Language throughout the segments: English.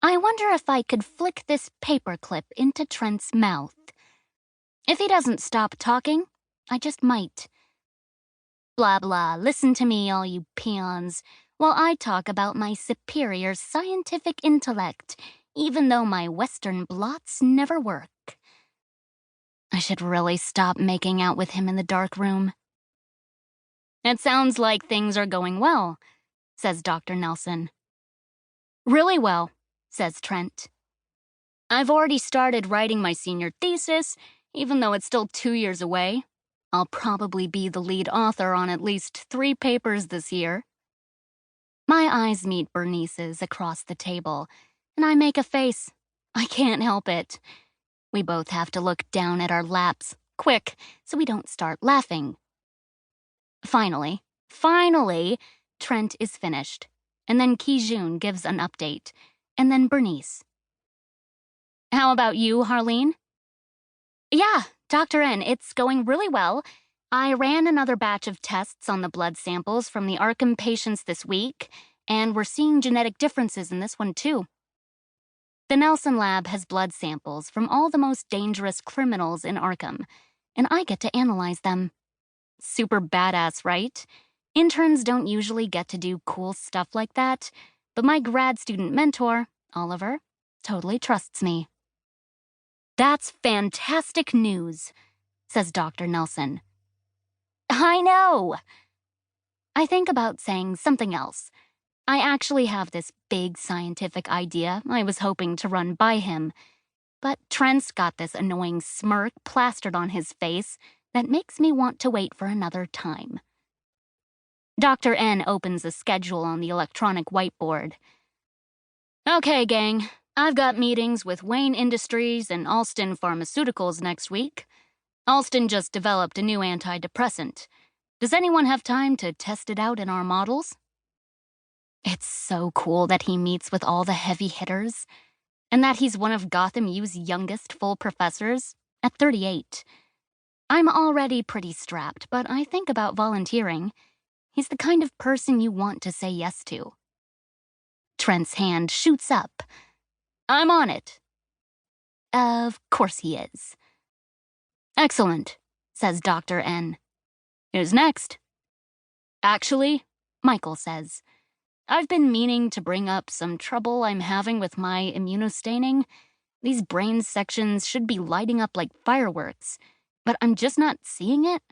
I wonder if I could flick this paperclip into Trent's mouth. If he doesn't stop talking, I just might. Blah blah, listen to me, all you peons, while I talk about my superior scientific intellect, even though my Western blots never work. I should really stop making out with him in the dark room. It sounds like things are going well, says Dr. Nelson. Really well, says Trent. I've already started writing my senior thesis, even though it's still 2 years away. I'll probably be the lead author on at least 3 papers this year. My eyes meet Bernice's across the table, and I make a face. I can't help it. We both have to look down at our laps, quick, so we don't start laughing. Finally, Trent is finished, and then Ki-jun gives an update, and then Bernice. How about you, Harleen? Yeah, Dr. N, it's going really well. I ran another batch of tests on the blood samples from the Arkham patients this week, and we're seeing genetic differences in this one too. The Nelson lab has blood samples from all the most dangerous criminals in Arkham, and I get to analyze them. Super badass, right? Interns don't usually get to do cool stuff like that, but my grad student mentor, Oliver, totally trusts me. That's fantastic news, says Dr. Nelson. I know. I think about saying something else. I actually have this big scientific idea I was hoping to run by him, but Trent's got this annoying smirk plastered on his face that makes me want to wait for another time. Dr. N opens a schedule on the electronic whiteboard. Okay, gang, I've got meetings with Wayne Industries and Alston Pharmaceuticals next week. Alston just developed a new antidepressant. Does anyone have time to test it out in our models? It's so cool that he meets with all the heavy hitters, and that he's one of Gotham U's youngest full professors, at 38. I'm already pretty strapped, but I think about volunteering. He's the kind of person you want to say yes to. Trent's hand shoots up. I'm on it. Of course he is. Excellent, says Dr. N. Who's next? Actually, Michael says, I've been meaning to bring up some trouble I'm having with my immunostaining. These brain sections should be lighting up like fireworks, but I'm just not seeing it.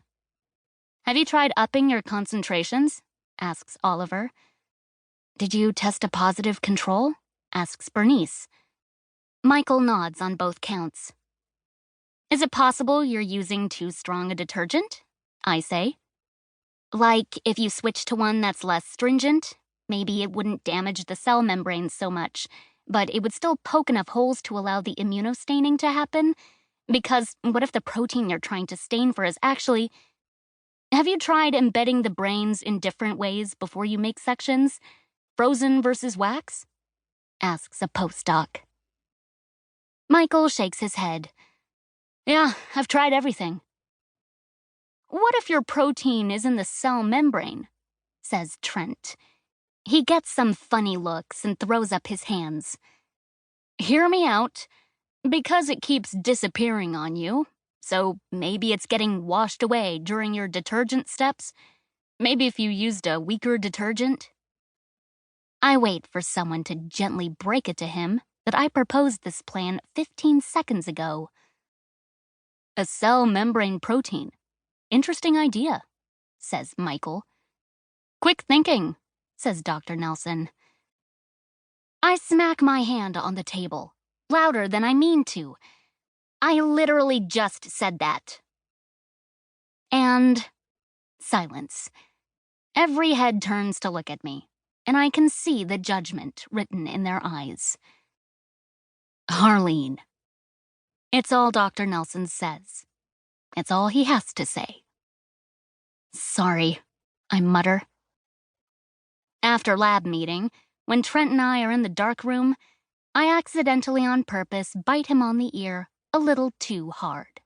Have you tried upping your concentrations? Asks Oliver. Did you test a positive control? Asks Bernice. Michael nods on both counts. Is it possible you're using too strong a detergent? I say. Like if you switch to one that's less stringent, maybe it wouldn't damage the cell membranes so much, but it would still poke enough holes to allow the immunostaining to happen? Because what if the protein you're trying to stain for is actually... Have you tried embedding the brains in different ways before you make sections? Frozen versus wax? Asks a postdoc. Michael shakes his head. Yeah, I've tried everything. What if your protein is in the cell membrane? Says Trent. He gets some funny looks and throws up his hands. Hear me out. Because it keeps disappearing on you, so maybe it's getting washed away during your detergent steps. Maybe if you used a weaker detergent. I wait for someone to gently break it to him that I proposed this plan 15 seconds ago. A cell membrane protein. Interesting idea, says Michael. Quick thinking, says Dr. Nelson. I smack my hand on the table, louder than I mean to. I literally just said that. And silence. Every head turns to look at me, and I can see the judgment written in their eyes. Harleen. It's all Dr. Nelson says. It's all he has to say. Sorry, I mutter. After lab meeting, when Trent and I are in the dark room, I accidentally on purpose bite him on the ear a little too hard.